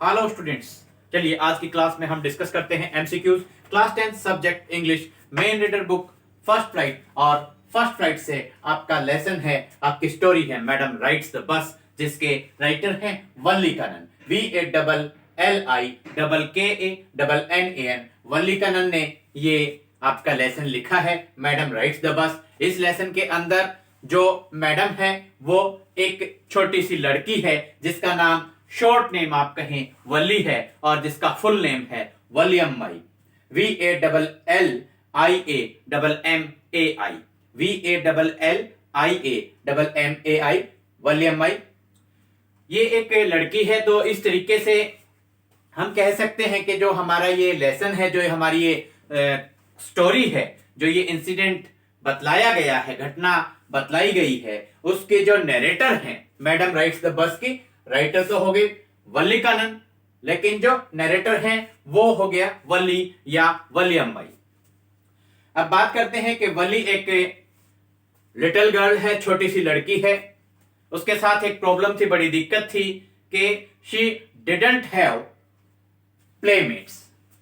Hello students, चलिए आज की क्लास में हम डिस्कस करते हैं MCQs class 10 subject English main reader book first flight. और फर्स्ट फ्लाइट से आपका लेसन है, आपकी स्टोरी है मैडम राइट्स द बस, जिसके राइटर हैं वल्लीकानन, VALLIKANNAN। वल्लीकानन ने ये आपका लेसन लिखा है मैडम राइट्स द बस। इस लेसन के अंदर जो मैडम है वो एक छोटी सी लड़की है जिसका नाम शॉर्ट नेम आप कहें वल्ली है और जिसका फुल नेम है वलियम्माई, VALLIAMMAI, VALLIAMMAI, वलियम्माई। ये एक लड़की है। तो इस तरीके से हम कह सकते हैं कि जो हमारा ये लेसन है, जो हमारी ये स्टोरी है, जो ये इंसिडेंट बतलाया गया है, घटना बतलाई गई है, उसके जो नरेटर हैं मैडम राइट्स द बस की, राइटर तो हो गए वल्लीकानन, लेकिन जो नरेटर हैं वो हो गया वल्ली या वलियम्माई। अब बात करते हैं कि वल्ली एक लिटिल गर्ल है, छोटी सी लड़की है। उसके साथ एक प्रॉब्लम थी, बड़ी दिक्कत थी कि she didn't have playmates.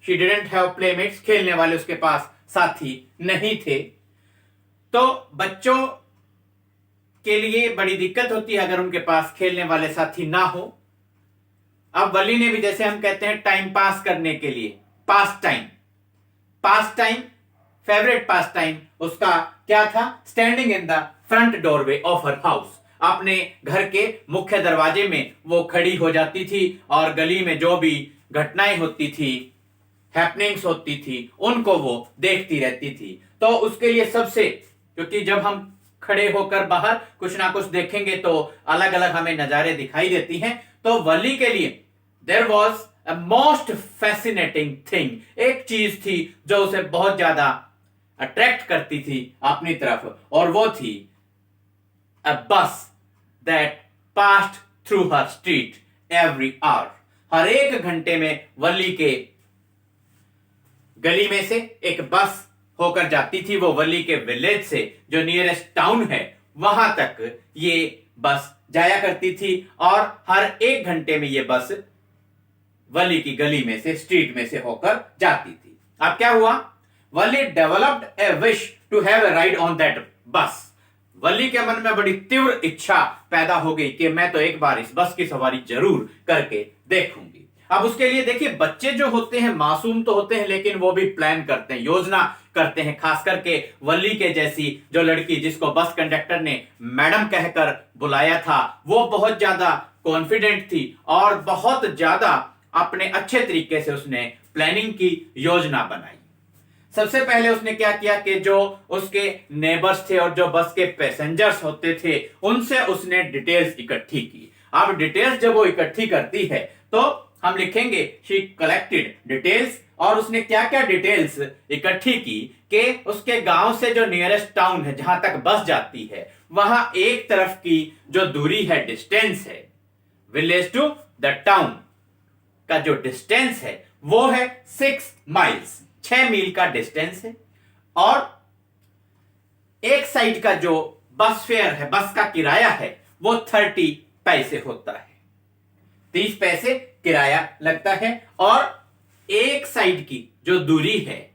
She didn't have playmates, खेलने वाले उसके पास साथी नहीं थे। तो बच्चों के लिए बड़ी दिक्कत होती है अगर उनके पास खेलने वाले साथी ना हो। अब वली ने भी, जैसे हम कहते हैं टाइम पास करने के लिए, पास टाइम फेवरेट पास टाइम उसका क्या था? Standing in the front doorway of her house. अपने घर के मुख्य दरवाजे में वो खड़ी हो जाती थी और गली में जो भी घटनाएं होती थी, हैपनिंग्स होती थी, उनको वो देखती रहती थी। तो उसके लिए सबसे, क्योंकि जब हम खड़े होकर बाहर कुछ ना कुछ देखेंगे तो अलग अलग हमें नजारे दिखाई देती हैं। तो वली के लिए there was a most fascinating thing, एक चीज थी जो उसे बहुत ज्यादा अट्रैक्ट करती थी अपनी तरफ, और वो थी a bus that passed through her street every hour. हर एक घंटे में वली के गली में से एक बस होकर जाती थी। वो वली के विलेज से, जो नियरेस्ट टाउन है, वहां तक ये बस जाया करती थी और हर एक घंटे में ये बस वली की गली में से, स्ट्रीट में से होकर जाती थी। अब क्या हुआ? Valli developed a wish to have a ride on that bus. Valli के मन में बड़ी तीव्र इच्छा पैदा हो गई कि मैं तो एक बार इस बस की सवारी जरूर करके देखूंगी। अब उसके लिए देखिए, बच्चे जो होते हैं मासूम तो होते हैं, लेकिन वो भी प्लान करते हैं, योजना करते हैं। खास करके वली के जैसी जो लड़की, जिसको बस कंडक्टर ने मैडम कहकर बुलाया था, वो बहुत ज्यादा कॉन्फिडेंट थी और बहुत ज्यादा अपने अच्छे तरीके से उसने प्लानिंग की योजना बनाई। सबसे पहले उसने क्या किया कि जो उसके नेबर्स थे और जो बस के पैसेंजर्स होते थे, उनसे उसने डिटेल्स इकट्ठी की। अब डिटेल्स जब वो इकट्ठी करती है तो हम लिखेंगे शी कलेक्टेड डिटेल्स। और उसने क्या क्या डिटेल्स इकट्ठी की कि उसके गांव से जो नियरेस्ट टाउन है, जहां तक बस जाती है, वहां एक तरफ की जो दूरी है, डिस्टेंस है, विलेज टू द टाउन का जो डिस्टेंस है वो है 6 माइल्स, 6 मील का डिस्टेंस है। और एक साइड का जो बस फेयर है, बस का किराया है, वो 30 पैसे होता है, 30 पैसे किराया लगता है। और एक साइड की जो दूरी है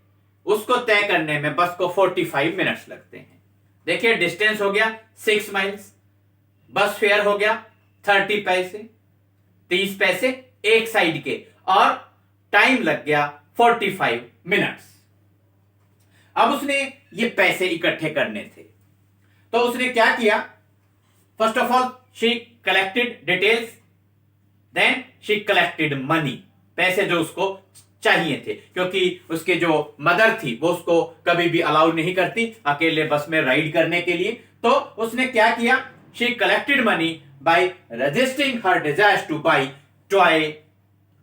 उसको तय करने में बस को 45 मिनट्स लगते हैं। देखिए, डिस्टेंस हो गया 6 माइल्स, बस फेयर हो गया 30 पैसे, 30 पैसे एक साइड के, और टाइम लग गया 45 मिनट्स। अब उसने ये पैसे इकट्ठे करने थे, तो उसने क्या किया? First of all she collected details, then she collected money, पैसे जो उसको चाहिए थे, क्योंकि उसके जो मदर थी वो उसको कभी भी अलाउ नहीं करती अकेले बस में राइड करने के लिए। तो उसने क्या किया? She collected money by registering her desires to buy toy,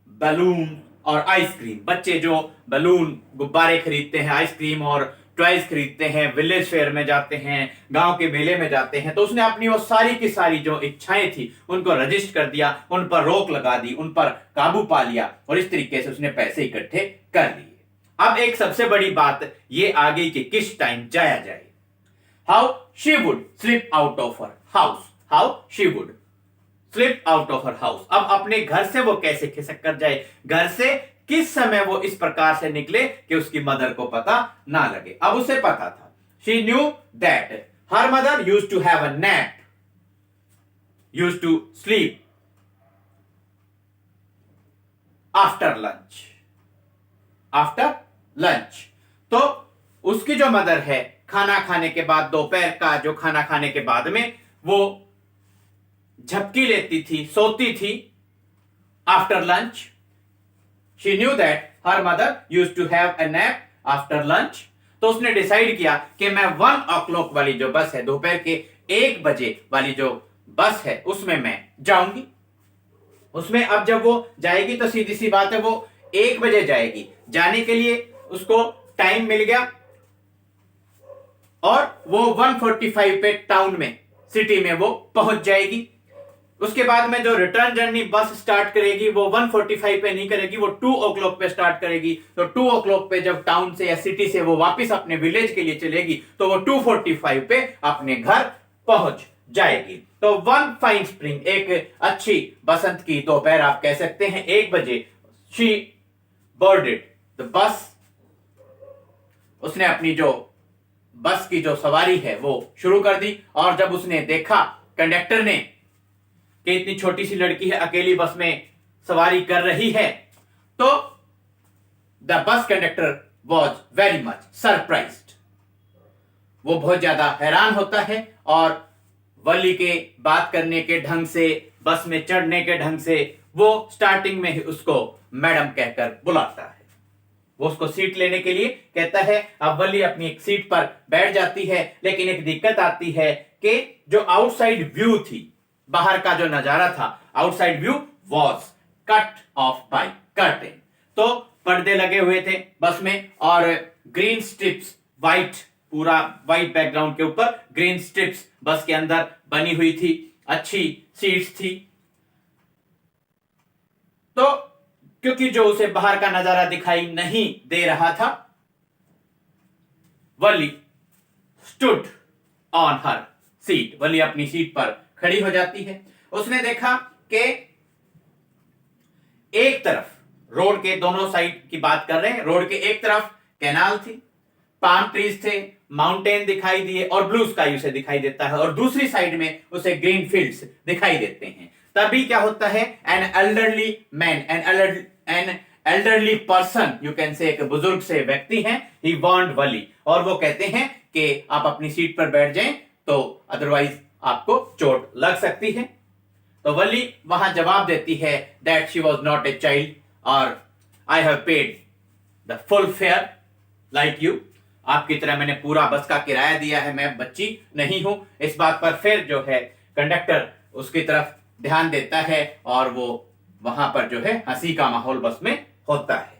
balloon और आइसक्रीम। बच्चे जो बलून, गुब्बारे खरीदते हैं, आइसक्रीम और टॉयज खरीदते हैं, विलेज फेयर में जाते हैं, गांव के मेले में जाते हैं। तो उसने अपनी वो सारी की सारी जो इच्छाएं थी उनको रजिस्टर कर दिया, उन पर रोक लगा दी, उन पर काबू पा लिया, और इस तरीके से उसने पैसे इकट्ठे कर लिए। अब एक सबसे बड़ी बात ये आ गई कि किस टाइम जाया जाए। How she would slip out of her house, how she would slip out of her house. अब अपने घर से वो कैसे खिसक कर जाए, घर से किस समय वो इस प्रकार से निकले कि उसकी मदर को पता ना लगे। अब उसे पता था, she knew that her mother used to have a nap, used to sleep after lunch, after lunch. तो उसकी जो मदर है, खाना खाने के बाद, दोपहर का जो खाना खाने के बाद में वो झपकी लेती थी, सोती थी after lunch. She knew that her mother used to have a nap after lunch. तो उसने डिसाइड किया कि मैं 1 o'clock वाली जो बस है, दोपहर के 1 बजे वाली जो बस है, उसमें मैं जाऊंगी। उसमें अब जब वो जाएगी तो सीधी सी बात है, वो 1 बजे जाएगी। जाने के लिए उसको टाइम मिल गया और वो 1:45 पे टाउन में, सिटी में वो पहुंच जाएगी। उसके बाद में जो रिटर्न जर्नी बस स्टार्ट करेगी वो 1:45 पे नहीं करेगी, वो 2 o'clock पे स्टार्ट करेगी। तो 2 o'clock पे जब टाउन से या सिटी से वो वापस अपने विलेज के लिए चलेगी तो वो 2:45 पे अपने घर पहुंच जाएगी। तो वन फाइन स्प्रिंग, एक अच्छी बसंत की दोपहर आप कह सकते हैं, 1 बजे शी बोर्डेड द बस। उसने अपनी जो बस की जो सवारी है वो शुरू कर दी। और जब उसने देखा कंडक्टर ने कि इतनी छोटी सी लड़की है, अकेली बस में सवारी कर रही है, तो the bus conductor was very much surprised. वो बहुत ज्यादा हैरान होता है और वली के बात करने के ढंग से, बस में चढ़ने के ढंग से, वो स्टार्टिंग में ही उसको मैडम कहकर बुलाता है। वो उसको सीट लेने के लिए कहता है। अब वली अपनी एक सीट पर बैठ जाती है, लेकिन एक दिक्कत आती है कि जो आउटसाइड व्यू थी, बाहर का जो नजारा था, outside view was cut off by curtain. तो पर्दे लगे हुए थे बस में और ग्रीन स्ट्रिप्स, व्हाइट, पूरा व्हाइट बैकग्राउंड के ऊपर ग्रीन स्ट्रिप्स बस के अंदर बनी हुई थी, अच्छी सीट्स थी। तो क्योंकि जो उसे बाहर का नजारा दिखाई नहीं दे रहा था, वली स्टूड ऑन हर सीट, वली अपनी सीट पर खड़ी हो जाती है। उसने देखा कि एक तरफ, रोड के दोनों साइड की बात कर रहे हैं, रोड के एक तरफ कैनाल थी, पाम ट्रीज थे, माउंटेन दिखाई दिए और ब्लू स्काई उसे दिखाई देता है, और दूसरी साइड में उसे ग्रीन फील्ड्स दिखाई देते हैं। तभी क्या होता है, an elderly man, an elderly person, you can say, एक बुजुर्ग से व्यक्ति हैं, ही वांट वली, और वो कहते हैं कि आप अपनी सीट पर बैठ जाएं, तो अदरवाइज आपको चोट लग सकती है। तो वली वहां जवाब देती है that she was not a child और I have paid the full fare like you, आपकी तरह मैंने पूरा बस का किराया दिया है, मैं बच्ची नहीं हूं। इस बात पर फिर जो है कंडक्टर उसकी तरफ ध्यान देता है और वो वहां पर जो है हंसी का माहौल बस में होता है।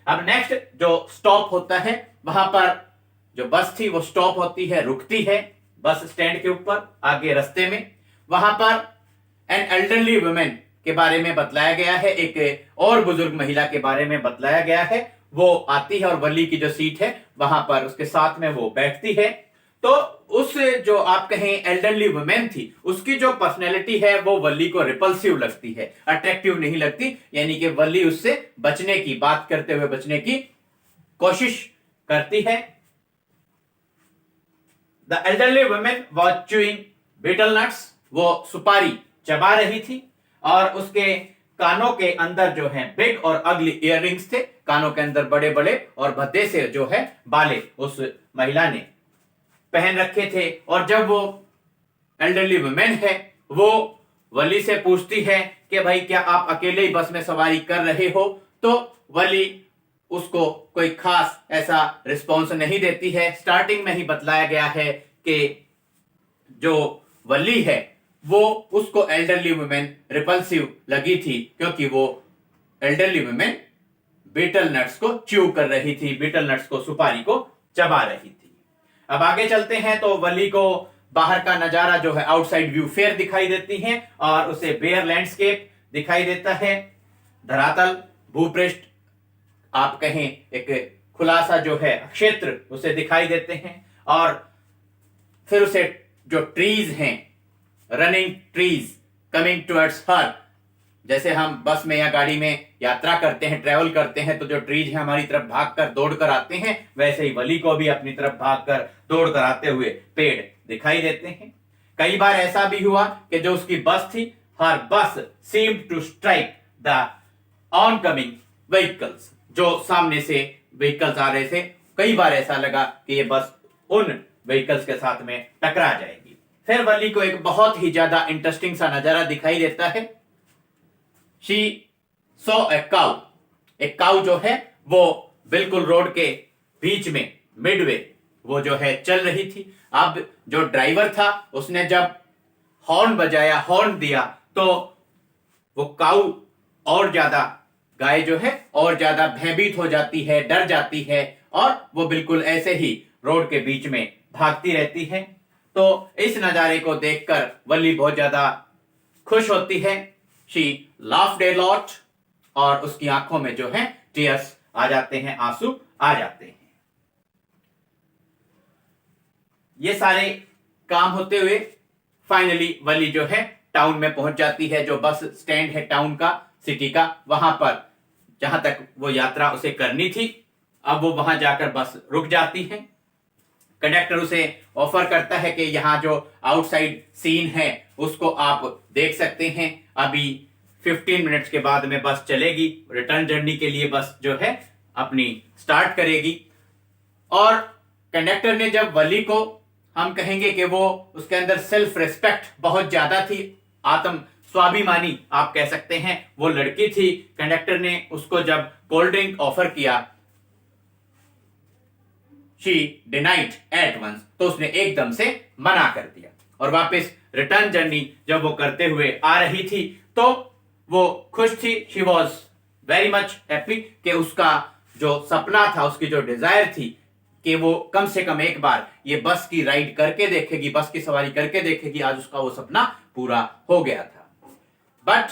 अब नेक्स्ट जो स्टॉप होता है, वहां पर जो बस थी वो स्टॉप होती है, रुकती है बस स्टैंड के ऊपर आगे रास्ते में। वहां पर एन एल्डरली वुमेन के बारे में बतलाया गया है, एक और बुजुर्ग महिला के बारे में बतलाया गया है। वो आती है और वली की जो सीट है वहां पर उसके साथ में वो बैठती है। तो उस जो आप कहें एल्डरली वुमेन थी, उसकी जो पर्सनैलिटी है वो वली को रिपल्सिव लगती है, अट्रैक्टिव नहीं लगती, यानी कि वली उससे बचने की, बात करते हुए बचने की कोशिश करती है। The elderly women was chewing betel nuts, वो सुपारी चबा रही थी और उसके कानों के अंदर जो है बिग और अगली इयररिंग्स थे, कानों के अंदर बड़े बड़े और भद्दे से जो है बाले उस महिला ने पहन रखे थे। और जब वो एल्डरली वुमेन है वो वली से पूछती है कि भाई क्या आप अकेले ही बस में सवारी कर रहे हो, तो वली उसको कोई खास ऐसा रिस्पॉन्स नहीं देती है। स्टार्टिंग में ही बतलाया गया है कि जो वली है वो उसको एल्डरली वुमेन रिपल्सिव लगी थी, क्योंकि वो एल्डरली वुमेन बीटल नट्स को च्यू कर रही थी, बीटल नट्स को, सुपारी को चबा रही थी। अब आगे चलते हैं तो वली को बाहर का नजारा जो है, आउटसाइड व्यू फेयर दिखाई देती है और उसे बेयर लैंडस्केप दिखाई देता है, धरातल, भूपृष्ठ आप कहें एक खुलासा जो है क्षेत्र उसे दिखाई देते हैं। और फिर उसे जो ट्रीज हैं, रनिंग ट्रीज, कमिंग टुवर्ड्स हर। जैसे हम बस में या गाड़ी में यात्रा करते हैं, ट्रेवल करते हैं, तो जो ट्रीज है हमारी तरफ भागकर दौड़कर आते हैं, वैसे ही वली को भी अपनी तरफ भागकर दौड़कर आते हुए पेड़ दिखाई देते हैं। कई बार ऐसा भी हुआ कि जो उसकी बस थी, हर bus seemed to strike the oncoming vehicles, जो सामने से व्हीकल्स आ रहे थे, कई बार ऐसा लगा कि ये बस उन व्हीकल्स के साथ में टकरा जाएगी। फिर वली को एक बहुत ही ज्यादा इंटरेस्टिंग सा नजारा दिखाई देता है। She saw a cow. एक काउ जो है वो बिल्कुल रोड के बीच में मिडवे वो जो है चल रही थी। अब जो ड्राइवर था उसने जब हॉर्न बजाया, हॉर्न दिया, तो वो काउ और ज्यादा, गाय जो है और ज्यादा भयभीत हो जाती है, डर जाती है, और वो बिल्कुल ऐसे ही रोड के बीच में भागती रहती है। तो इस नजारे को देखकर वल्ली बहुत ज्यादा खुश होती है। शी लाफ्ड ए लॉट, और उसकी आंखों में जो है टीयर्स आ जाते हैं, आंसू आ जाते हैं। ये सारे काम होते हुए फाइनली वली जो है टाउन में पहुंच जाती है। जो बस स्टैंड है टाउन का, सिटी का, वहां पर जहां तक वो यात्रा उसे करनी थी, अब वो वहां जाकर बस रुक जाती है। कंडक्टर उसे ऑफर करता है कि यहाँ जो आउटसाइड सीन है उसको आप देख सकते हैं। अभी 15 मिनट्स के बाद में बस चलेगी, रिटर्न जर्नी के लिए बस जो है अपनी स्टार्ट करेगी। और कंडक्टर ने जब वली को, हम कहेंगे कि वो उसके अंदर सेल्फ रिस्पेक्ट बहुत ज्यादा थी, आत्म स्वाभिमानी आप कह सकते हैं, वो लड़की थी। कंडक्टर ने उसको जब कोल्ड ड्रिंक ऑफर किया, शी डिनाइड एट वंस, तो उसने एकदम से मना कर दिया। और वापस रिटर्न जर्नी जब वो करते हुए आ रही थी तो वो खुश थी। She was very much happy कि उसका जो सपना था, उसकी जो डिजायर थी कि वो कम से कम एक बार ये बस की राइड करके देखेगी, बस की सवारी करके देखेगी, आज उसका वो सपना पूरा हो गया था। बट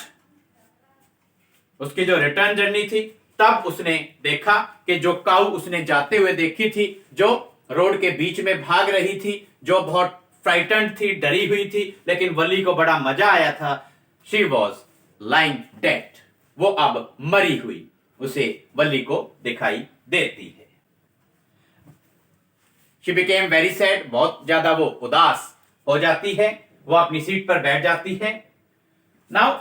उसकी जो रिटर्न जर्नी थी, तब उसने देखा कि जो काऊ उसने जाते हुए देखी थी, जो रोड के बीच में भाग रही थी, जो बहुत फ्राइटेंड थी, डरी हुई थी, लेकिन वली को बड़ा मजा आया था, शी वॉज लाइंग डेड, वो अब मरी हुई उसे वली को दिखाई देती है। शी बिकेम वेरी सैड, बहुत ज्यादा वो उदास हो जाती है, वो अपनी सीट पर बैठ जाती है। Now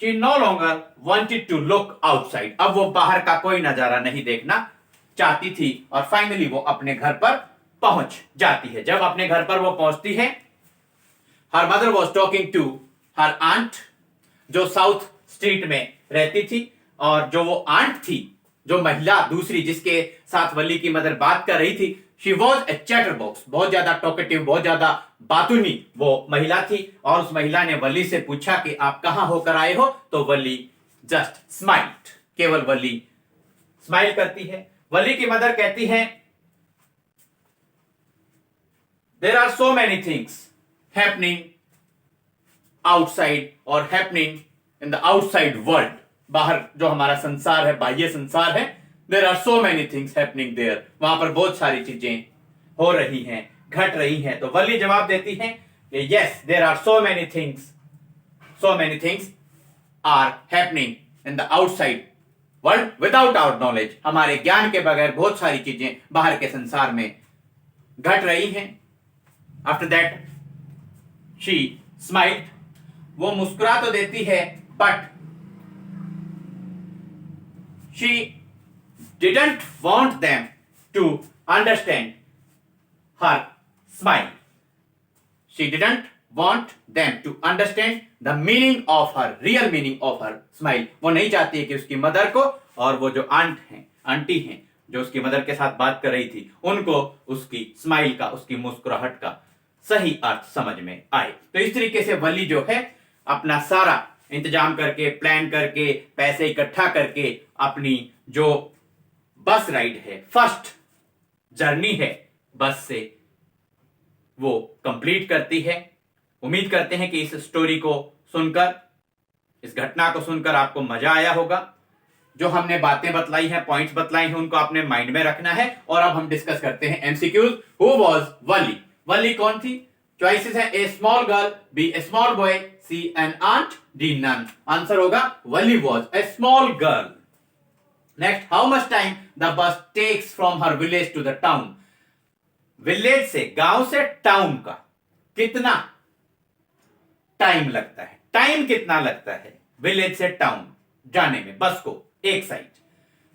she no longer wanted to look outside, अब वो बाहर का कोई नजारा नहीं देखना चाहती थी, और फाइनली वो अपने घर पर पहुंच जाती है। जब अपने घर पर वो पहुंचती है, her mother was talking to her aunt, जो साउथ स्ट्रीट में रहती थी, और जो वो आंट थी, जो महिला दूसरी जिसके साथ वली की मदर बात कर रही थी, she was a chatter box, बहुत ज्यादा टॉकेटिव, बहुत ज्यादा बातूनी वो महिला थी। और उस महिला ने वली से पूछा कि आप कहां होकर आए हो, तो वली जस्ट स्माइल्ड, केवल वली स्माइल करती है। वली की मदर कहती है, there are so many things happening outside और happening in the outside world, बाहर जो हमारा संसार है, बाह्य संसार है, there are so many things happening there, वहां पर बहुत सारी चीजें हो रही हैं, घट रही हैं। तो वली जवाब देती है, yes there are so many things are happening in the outside world without our knowledge, हमारे ज्ञान के बगैर बहुत सारी चीजें बाहर के संसार में घट रही हैं। आफ्टर दैट शी स्माइल्ड, वो मुस्कुरा तो देती है, but she didn't want them to understand her smile, she didn't want them to understand the meaning of her, real meaning of her smile. वो नहीं चाहती है कि उसकी मदर को और वो जो आंटी हैं जो उसकी मदर के साथ बात कर रही थी, उनको उसकी स्माइल का, उसकी मुस्कुराहट का सही अर्थ समझ में आए। तो इस तरीके से वली जो है अपना सारा इंतजाम करके, प्लान करके, पैसे इकट्ठा करके अपनी जो बस राइड है, फर्स्ट जर्नी है बस से, वो कंप्लीट करती है। उम्मीद करते हैं कि इस स्टोरी को सुनकर, इस घटना को सुनकर आपको मजा आया होगा। जो हमने बातें बतलाई हैं, पॉइंट्स बतलाई हैं, उनको आपने माइंड में रखना है। और अब हम डिस्कस करते हैं MCQs. Who was Wali? Wali कौन थी? चॉइसेस है A small girl, B A small boy, C an aunt, D none. Answer होगा Wali was a small girl. Next, how much time the bus takes from her village to the town. Village से, गांव से town का कितना time लगता है, time कितना लगता है विलेज से टाउन जाने में बस को एक साइड।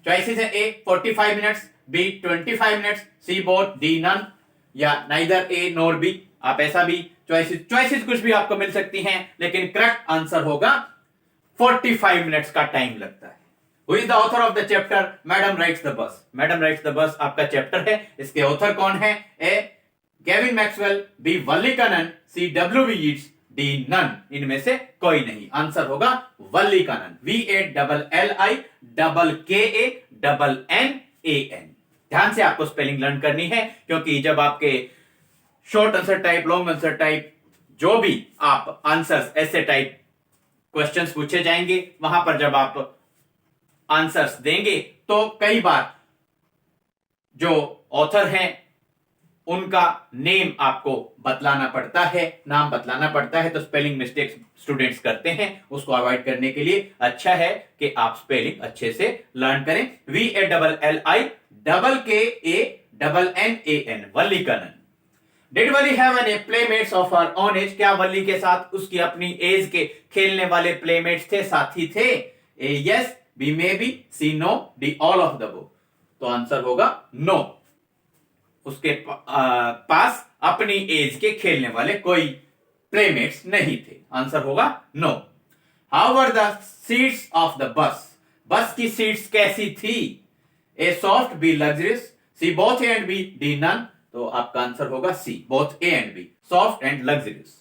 चॉइसेस है ए 45 मिनट्स, बी 25 मिनट्स, सी बोथ, डी नन, या नाइदर ए नॉर बी। आप ऐसा भी चॉइसेस कुछ भी आपको मिल सकती हैं, लेकिन करेक्ट आंसर होगा 45 मिनट्स का टाइम लगता है। Who is the author of the chapter Madam Rides the Bus? Madam Rides the Bus आपका चैप्टर है, इसके ऑथर कौन है? A Kevin Maxwell, B Vallikkannan, C W Yeats, D none. इनमें से कोई नहीं। आंसर होगा वल्ली कनन, VALLIKANNAN। ध्यान से आपको स्पेलिंग लर्न करनी है, क्योंकि जब आपके short answer type, long answer type, जो भी आप आंसर्स ऐसे टाइप क्वेश्चंस पूछे जाएंगे, वहां पर जब आप आंसर्स देंगे तो कई बार जो ऑथर हैं उनका नेम आपको बतलाना पड़ता है, नाम बतलाना पड़ता है, तो स्पेलिंग मिस्टेक्स स्टूडेंट्स करते हैं। उसको अवॉइड करने के लिए अच्छा है कि आप स्पेलिंग अच्छे से लर्न करें। VALLIKANNAN, Valli Kannan. Did Valli have any playmates of her own age? क्या वली के साथ उसकी अपनी एज के खेलने वाले प्लेमेट्स थे, साथी थे? A yes, B maybe, C no, D all of the above. तो आंसर होगा नो। उसके पास अपनी एज के खेलने वाले कोई प्लेमेट्स नहीं थे। आंसर होगा no. How were the seats of the bus? Bus की सीट्स कैसी थी? A soft, B luxurious, C both A and B, D none. तो आपका आंसर होगा C, both A and B, soft and luxurious.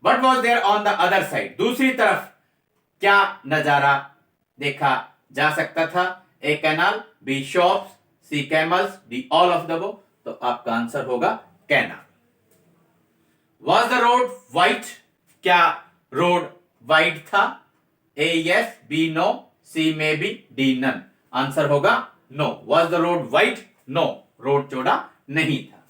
What was there on the other side? दूसरी तरफ क्या नजारा देखा जा सकता था? A canal, B shops, C camels, D all of the above. तो आपका आंसर होगा canal. Was the road wide? क्या रोड वाइट था? A yes, B no, C maybe, D none. Answer होगा no. Was the road wide? No, road चौड़ा नहीं था।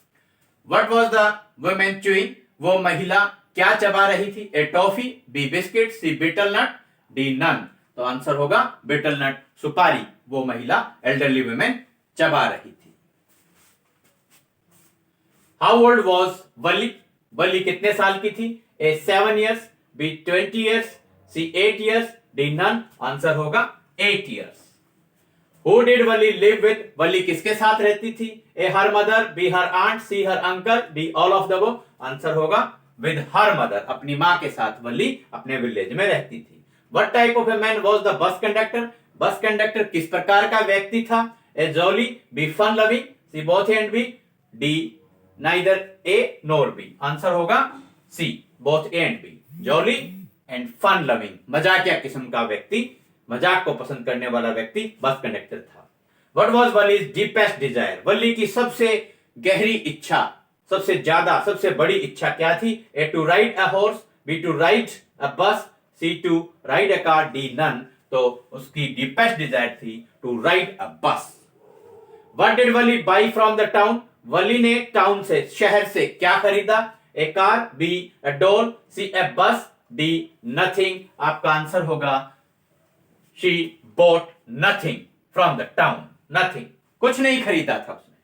What was the women chewing? वो महिला क्या चबा रही थी? A toffee, B biscuit, C betel nut, D none. तो आंसर होगा बिटल नट, सुपारी वो महिला, एल्डरली वुमेन चबा रही थी। How old was Valli? Valli कितने साल की थी? ए 7 years, बी 20 years, सी 8 years, डी नन। आंसर होगा 8 years। Who did Wali live with? वली किसके साथ रहती थी? A her mother, B her aunt, C her uncle, D all of the above. Answer होगा विद हर मदर, अपनी मां के साथ वली अपने विलेज में रहती थी। What type of a man was the bus conductor? Bus conductor किस प्रकार का व्यक्ति था? A jolly, B fun loving, C both A and B, D neither A nor B. Answer होगा C, both A and B, jolly and fun loving, मजाकिया किस्म का व्यक्ति, मजाक को पसंद करने वाला व्यक्ति बस कंडक्टर था। What was Valli's deepest desire? Valli की सबसे गहरी इच्छा, सबसे ज्यादा, सबसे बड़ी इच्छा क्या थी? A to ride a horse, B to ride a bus, C to ride a car, D none. तो उसकी डीपेस्ट डिजायर थी to ride a bus. What did Valli buy from the town? Valli ने टाउन से, शहर से क्या खरीदा? A car, B a doll, C a bus, D nothing. आपका आंसर होगा she bought nothing from the town, nothing, कुछ नहीं खरीदा था उसने।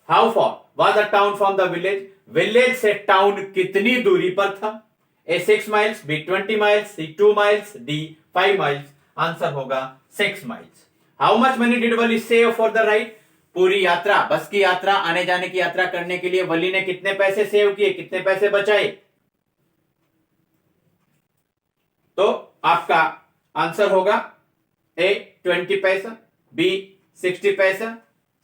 How far was the town from the village? Village से टाउन कितनी दूरी पर था? ए 6 miles, बी 20 miles, सी 2 miles, डी 5 miles। आंसर होगा 6 miles। How much money did Wali save for the ride? पूरी यात्रा, बस की यात्रा, आने जाने की यात्रा करने के लिए वली ने कितने पैसे सेव किए, कितने पैसे बचाए? तो आपका आंसर होगा ए 20 पैसा, बी 60 पैसा,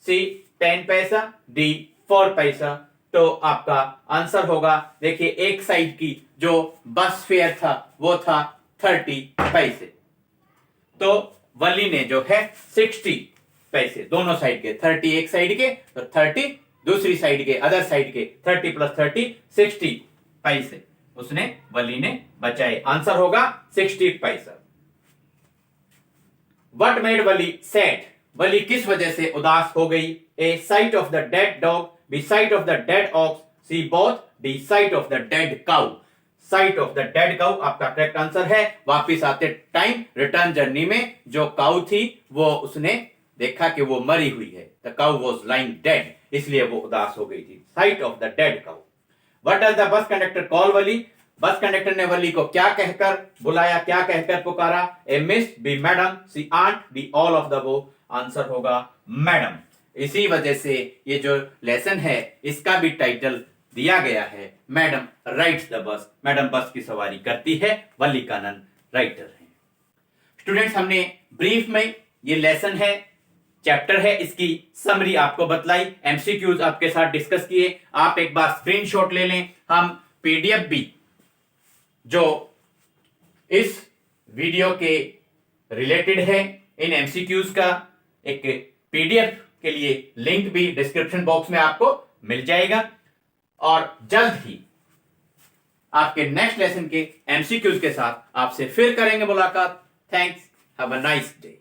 सी 10 पैसा, डी 4 पैसा। तो आपका आंसर होगा, देखिए एक साइड की जो बस फेयर था वो था 30 पैसे। तो वली ने जो है 60 पैसे, दोनों साइड के, 30 एक साइड के तो 30 दूसरी साइड के, अदर साइड के, 30 + 30 60 पैसे उसने, वली ने बचाए। आंसर होगा 60 पैसा। What made Wali sad? वली किस वजह से उदास हो गई? A sight of the dead dog, B sight of the dead ox, C both D sight of the dead cow. Sight of the dead cow आपका करेक्ट आंसर है। वापिस आते टाइम रिटर्न जर्नी में जो काउ थी वो उसने देखा कि वो मरी हुई है। The cow was lying dead, इसलिए वो उदास हो गई थी। Site of the dead cow. What does the bus conductor call Wali? Bus conductor ने वली को क्या कहकर बुलाया, क्या कहकर पुकारा? A miss, B madam, C aunt, B all of the वो। आंसर होगा मैडम। इसी वजह से ये जो लेसन है इसका भी टाइटल दिया गया है madam rides the bus. Madam बस की सवारी करती है। वली कानन राइटर है। स्टूडेंट्स, हमने ब्रीफ में ये लेसन है, चैप्टर है, इसकी समरी आपको बतलाई, एमसीक्यूज आपके साथ डिस्कस किए। आप एक बार स्क्रीनशॉट ले लें। हम पीडीएफ भी जो इस वीडियो के रिलेटेड है, इन एमसीक्यूज का एक पीडीएफ के लिए लिंक भी डिस्क्रिप्शन बॉक्स में आपको मिल जाएगा। और जल्द ही आपके नेक्स्ट लेसन के एमसीक्यूज के साथ आपसे फिर करेंगे मुलाकात। Thanks, have a nice day.